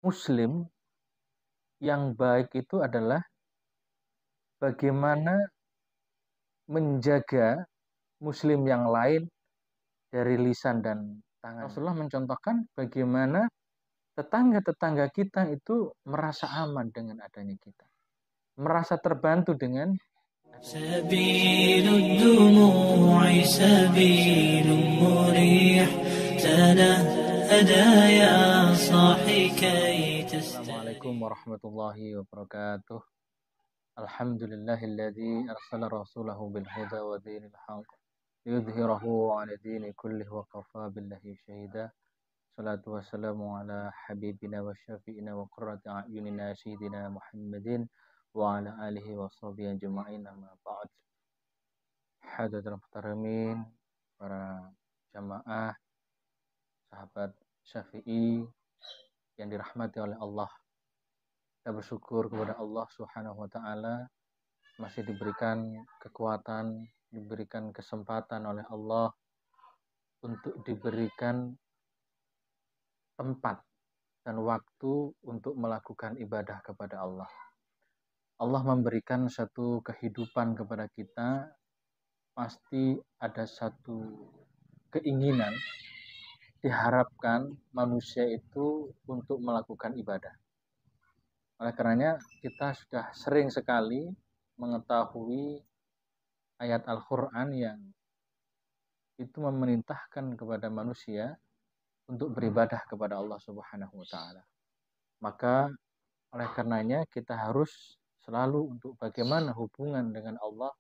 Muslim yang baik itu adalah bagaimana menjaga Muslim yang lain dari lisan dan tangan. Rasulullah mencontohkan bagaimana tetangga-tetangga kita itu merasa aman dengan adanya kita, merasa terbantu dengan سبيل الدموع سبيل مريح تنهدى يا صاحي كي تستريح. Assalamualaikum warahmatullahi wabarakatuh. Alhamdulillahilladzi arsala rasulahu bil huda wa dinil haqq liyudhhirahu 'ala dini kullih wa kafa billahi syahida. Salatu wassalamu ala habibina wa syafi'ina wa qurrati a'yunina sayyidina Muhammadin wa ala alihi wa sahbihi ajma'in, amma ba'd. Hadirin muhtaramin, para jamaah, sahabat Syafi'i yang dirahmati oleh Allah. Kita bersyukur kepada Allah Subhanahu wa taala masih diberikan kekuatan, diberikan kesempatan oleh Allah untuk diberikan tempat dan waktu untuk melakukan ibadah kepada Allah. Allah memberikan satu kehidupan kepada kita, pasti ada satu keinginan, diharapkan manusia itu untuk melakukan ibadah. Oleh karenanya kita sudah sering sekali mengetahui ayat Al-Quran yang itu memerintahkan kepada manusia untuk beribadah kepada Allah Subhanahu wa taala. Maka oleh karenanya kita harus selalu untuk bagaimana hubungan dengan Allah,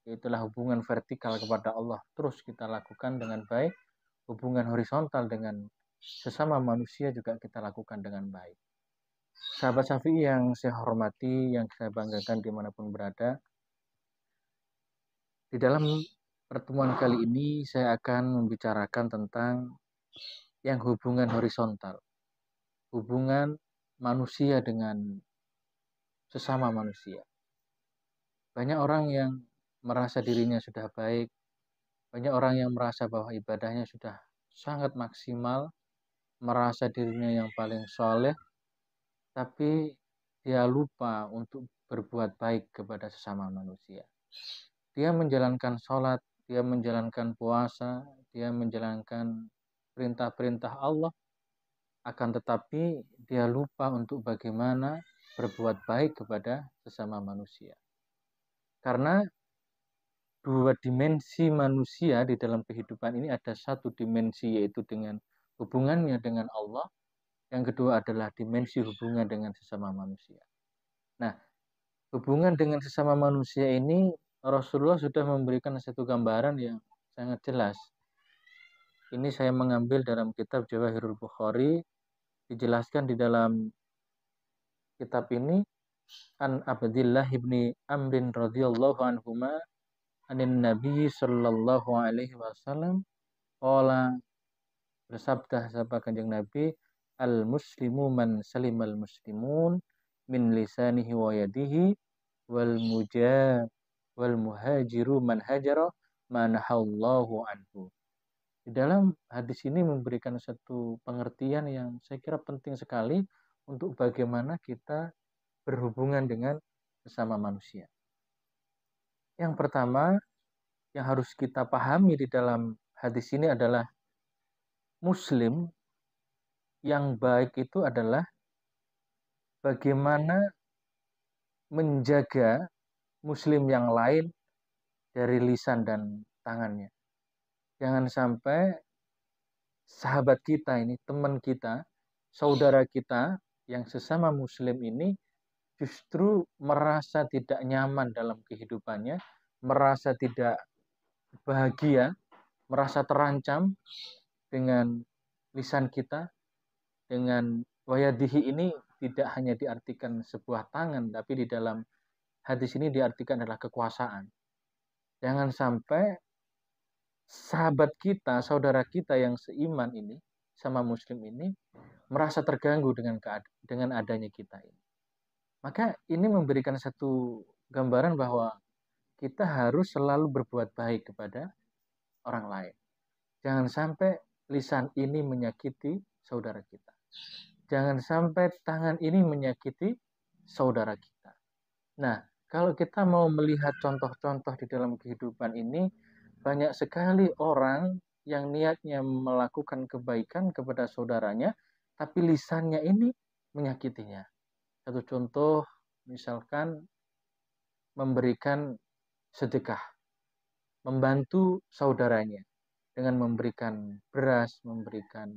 yaitulah hubungan vertikal kepada Allah, terus kita lakukan dengan baik. Hubungan horizontal dengan sesama manusia juga kita lakukan dengan baik. Sahabat Syafi'i yang saya hormati, yang saya banggakan dimanapun berada, di dalam pertemuan kali ini saya akan membicarakan tentang yang hubungan horizontal, hubungan manusia dengan sesama manusia. Banyak orang yang merasa dirinya sudah baik, banyak orang yang merasa bahwa ibadahnya sudah sangat maksimal, merasa dirinya yang paling soleh, tapi dia lupa untuk berbuat baik kepada sesama manusia. Dia menjalankan sholat, dia menjalankan puasa, dia menjalankan perintah-perintah Allah, akan tetapi dia lupa untuk bagaimana berbuat baik kepada sesama manusia. Karena dua dimensi manusia di dalam kehidupan ini, ada satu dimensi yaitu dengan hubungannya dengan Allah, yang kedua adalah dimensi hubungan dengan sesama manusia. Nah, hubungan dengan sesama manusia ini Rasulullah sudah memberikan satu gambaran yang sangat jelas. Ini saya mengambil dalam kitab Jawahirul Bukhari, dijelaskan di dalam kitab ini, an Abdillah ibni Amrin radhiyallahu anhuma anin Nabi sallallahu alaihi wasallam qala, bersabda sahabat Kanjeng Nabi, al muslimu man salimal muslimun min lisanihi wa yadihi wal muhajiru man hajara manahallahu anhu. Di dalam hadis ini memberikan satu pengertian yang saya kira penting sekali untuk bagaimana kita berhubungan dengan sesama manusia. Yang pertama yang harus kita pahami di dalam hadis ini adalah Muslim yang baik itu adalah bagaimana menjaga Muslim yang lain dari lisan dan tangannya. Jangan sampai sahabat kita ini, teman kita, saudara kita yang sesama Muslim ini justru merasa tidak nyaman dalam kehidupannya, merasa tidak bahagia, merasa terancam dengan lisan kita, dengan wayadihi ini tidak hanya diartikan sebuah tangan, tapi di dalam hadis ini diartikan adalah kekuasaan. Jangan sampai sahabat kita, saudara kita yang seiman ini, sama Muslim ini, merasa terganggu dengan adanya kita ini. Maka ini memberikan satu gambaran bahwa kita harus selalu berbuat baik kepada orang lain. Jangan sampai lisan ini menyakiti saudara kita. Jangan sampai tangan ini menyakiti saudara kita. Nah, kalau kita mau melihat contoh-contoh di dalam kehidupan ini, banyak sekali orang yang niatnya melakukan kebaikan kepada saudaranya, tapi lisannya ini menyakitinya. Satu contoh, misalkan memberikan sedekah, membantu saudaranya dengan memberikan beras, memberikan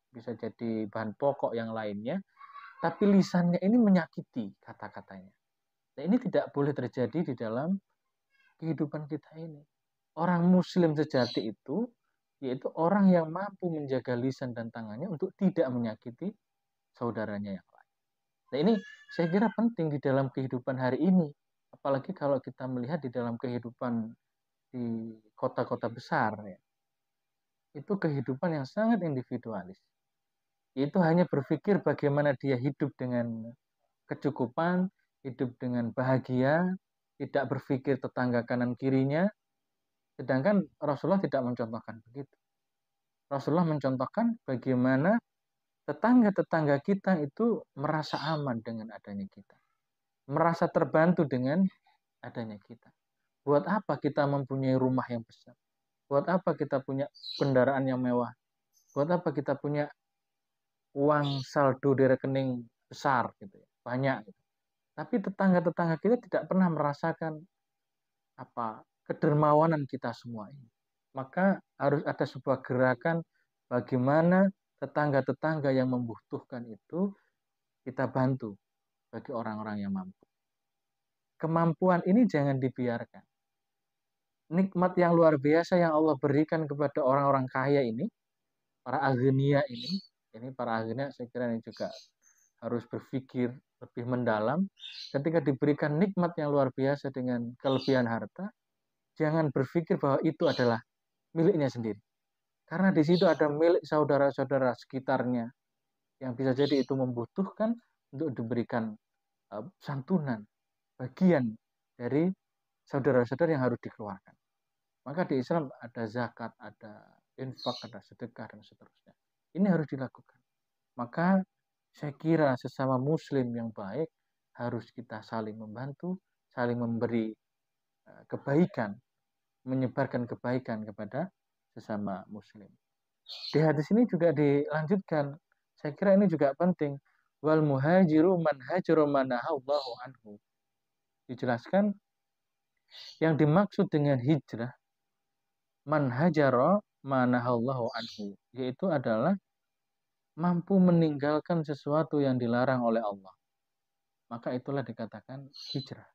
bisa jadi bahan pokok yang lainnya, tapi lisannya ini menyakiti kata-katanya. Nah, ini tidak boleh terjadi di dalam kehidupan kita ini. Orang muslim sejati itu yaitu orang yang mampu menjaga lisan dan tangannya untuk tidak menyakiti saudaranya yang lain. Nah, ini saya kira penting di dalam kehidupan hari ini. Apalagi kalau kita melihat di dalam kehidupan di kota-kota besar ya. Itu kehidupan yang sangat individualis. Itu hanya berpikir bagaimana dia hidup dengan kecukupan, hidup dengan bahagia, tidak berpikir tetangga kanan kirinya. Sedangkan Rasulullah tidak mencontohkan begitu. Rasulullah mencontohkan bagaimana tetangga-tetangga kita itu merasa aman dengan adanya kita. Merasa terbantu dengan adanya kita. Buat apa kita mempunyai rumah yang besar? Buat apa kita punya kendaraan yang mewah? Buat apa kita punya uang saldo di rekening besar gitu ya, banyak gitu. Tapi tetangga-tetangga kita tidak pernah merasakan apa kedermawanan kita semua ini. Maka harus ada sebuah gerakan bagaimana tetangga-tetangga yang membutuhkan itu kita bantu bagi orang-orang yang mampu. Kemampuan ini jangan dibiarkan. Nikmat yang luar biasa yang Allah berikan kepada orang-orang kaya ini, para agenia ini para agenia saya kira ini juga harus berpikir lebih mendalam. Ketika diberikan nikmat yang luar biasa dengan kelebihan harta, jangan berpikir bahwa itu adalah miliknya sendiri. Karena di situ ada milik saudara-saudara sekitarnya yang bisa jadi itu membutuhkan untuk diberikan santunan, bagian dari saudara-saudara yang harus dikeluarkan. Maka di Islam ada zakat, ada infak, ada sedekah, dan seterusnya. Ini harus dilakukan. Maka saya kira sesama muslim yang baik harus kita saling membantu, saling memberi kebaikan, menyebarkan kebaikan kepada sesama muslim. Di hadis ini juga dilanjutkan, saya kira ini juga penting. Wal muhajiru man hajaru manahallahu anhu. Dijelaskan yang dimaksud dengan hijrah man hajara manahallahu anhu, yaitu adalah mampu meninggalkan sesuatu yang dilarang oleh Allah. Maka itulah dikatakan hijrah.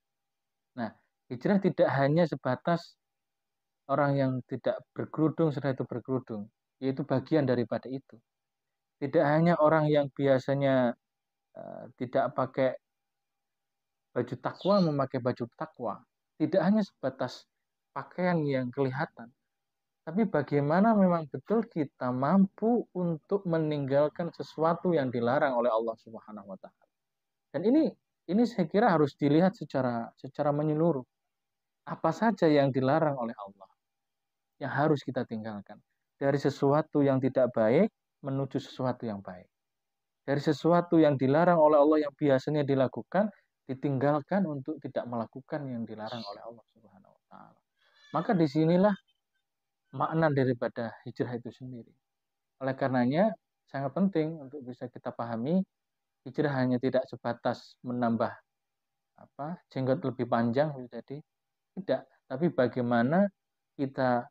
Nah, hijrah tidak hanya sebatas orang yang tidak berkerudung setelah itu berkerudung, yaitu bagian daripada itu. Tidak hanya orang yang biasanya tidak pakai baju takwa memakai baju takwa. Tidak hanya sebatas pakaian yang kelihatan, tapi bagaimana memang betul kita mampu untuk meninggalkan sesuatu yang dilarang oleh Allah Subhanahu wa taala. Dan ini saya kira harus dilihat secara menyeluruh. Apa saja yang dilarang oleh Allah yang harus kita tinggalkan. Dari sesuatu yang tidak baik menuju sesuatu yang baik. Dari sesuatu yang dilarang oleh Allah yang biasanya dilakukan, ditinggalkan untuk tidak melakukan yang dilarang oleh Allah Subhanahu wa taala. Maka disinilah makna daripada hijrah itu sendiri. Oleh karenanya sangat penting untuk bisa kita pahami hijrah hanya tidak sebatas menambah jenggot lebih panjang jadi tidak, tapi bagaimana kita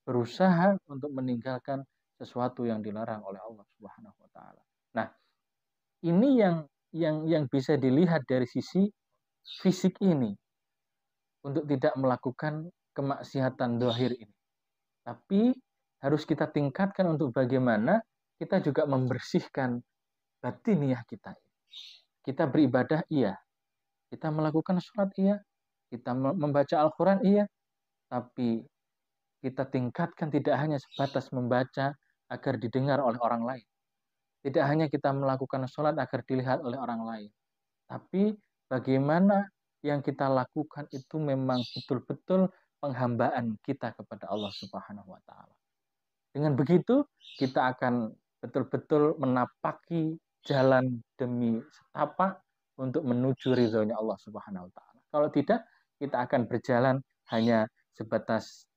berusaha untuk meninggalkan sesuatu yang dilarang oleh Allah Subhanahu wa taala. Nah, ini yang bisa dilihat dari sisi fisik ini untuk tidak melakukan kemaksiatan zahir ini. Tapi harus kita tingkatkan untuk bagaimana kita juga membersihkan batiniah kita. Kita beribadah iya, kita melakukan sholat iya, kita membaca Al-Quran iya, tapi kita tingkatkan tidak hanya sebatas membaca agar didengar oleh orang lain. Tidak hanya kita melakukan sholat agar dilihat oleh orang lain. Tapi bagaimana yang kita lakukan itu memang betul-betul penghambaan kita kepada Allah Subhanahu wa taala. Dengan begitu kita akan betul-betul menapaki jalan demi setapak untuk menuju ridhonya Allah Subhanahu wa taala. Kalau tidak, kita akan berjalan hanya sebatas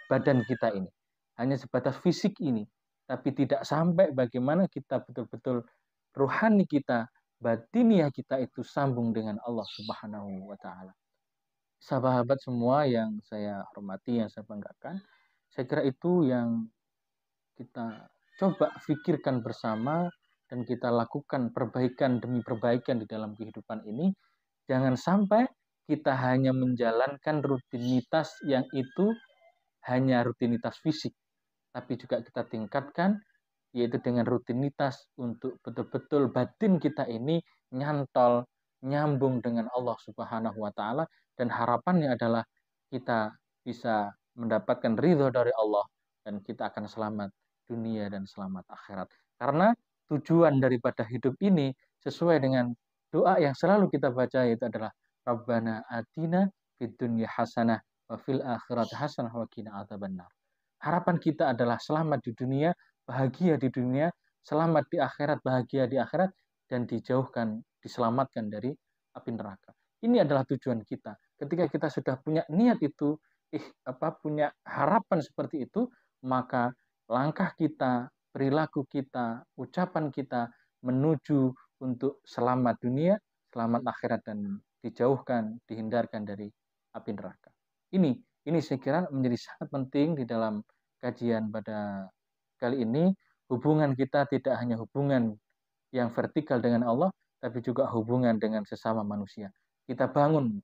badan kita ini, hanya sebatas fisik ini, tapi tidak sampai bagaimana kita betul-betul rohani kita, batiniah kita itu sambung dengan Allah Subhanahu wa taala. Sahabat semua yang saya hormati, yang saya banggakan, saya kira itu yang kita coba pikirkan bersama dan kita lakukan perbaikan demi perbaikan di dalam kehidupan ini. Jangan sampai kita hanya menjalankan rutinitas yang itu hanya rutinitas fisik, tapi juga kita tingkatkan yaitu dengan rutinitas untuk betul-betul batin kita ini nyantol, nyambung dengan Allah Subhanahu wa taala, dan harapannya adalah kita bisa mendapatkan ridho dari Allah dan kita akan selamat dunia dan selamat akhirat. Karena tujuan daripada hidup ini sesuai dengan doa yang selalu kita baca, yaitu adalah Rabbana atina fid dunya hasanah wa fil akhirati hasanah wa qina adzabannar. Harapan kita adalah selamat di dunia, bahagia di dunia, selamat di akhirat, bahagia di akhirat, dan dijauhkan, diselamatkan dari api neraka. Ini adalah tujuan kita. Ketika kita sudah punya niat itu, punya harapan seperti itu, maka langkah kita, perilaku kita, ucapan kita menuju untuk selamat dunia, selamat akhirat, dan dijauhkan, dihindarkan dari api neraka. Ini saya kira menjadi sangat penting di dalam kajian pada kali ini. Hubungan kita tidak hanya hubungan yang vertikal dengan Allah, tapi juga hubungan dengan sesama manusia. Kita bangun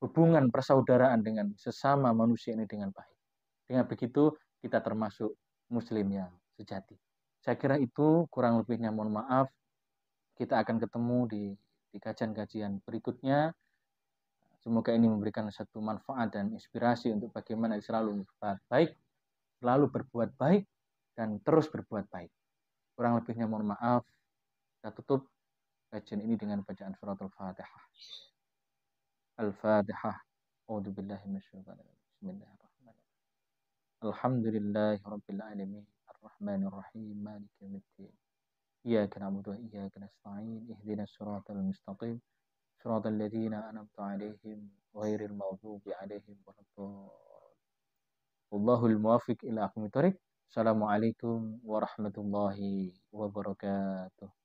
hubungan persaudaraan dengan sesama manusia ini dengan baik. Dengan begitu kita termasuk muslim yang sejati. Saya kira itu, kurang lebihnya mohon maaf. Kita akan ketemu di kajian-kajian berikutnya. Semoga ini memberikan satu manfaat dan inspirasi untuk bagaimana selalu berbuat baik, selalu berbuat baik, dan terus berbuat baik. Kurang lebihnya mohon maaf. Kita tutup kajian ini dengan bacaan surat Al-Fatihah. Al-Fatihah. A'udzu billahi minasyaitonir rajim. Bismillahirrahmanirrahim. Alhamdulillahi rabbil alamin. Arrahmanir rahim. Maliki yaumiddin. Iyyaka na'budu wa iyyaka nasta'in. Ihdinas siratal mustaqim. Siratal ladzina an'amta 'alaihim ghairil maghdubi 'alaihim waladdallin. Wallahul muwaffiq ila aqwamit thoriq. Assalamualaikum warahmatullahi wabarakatuh.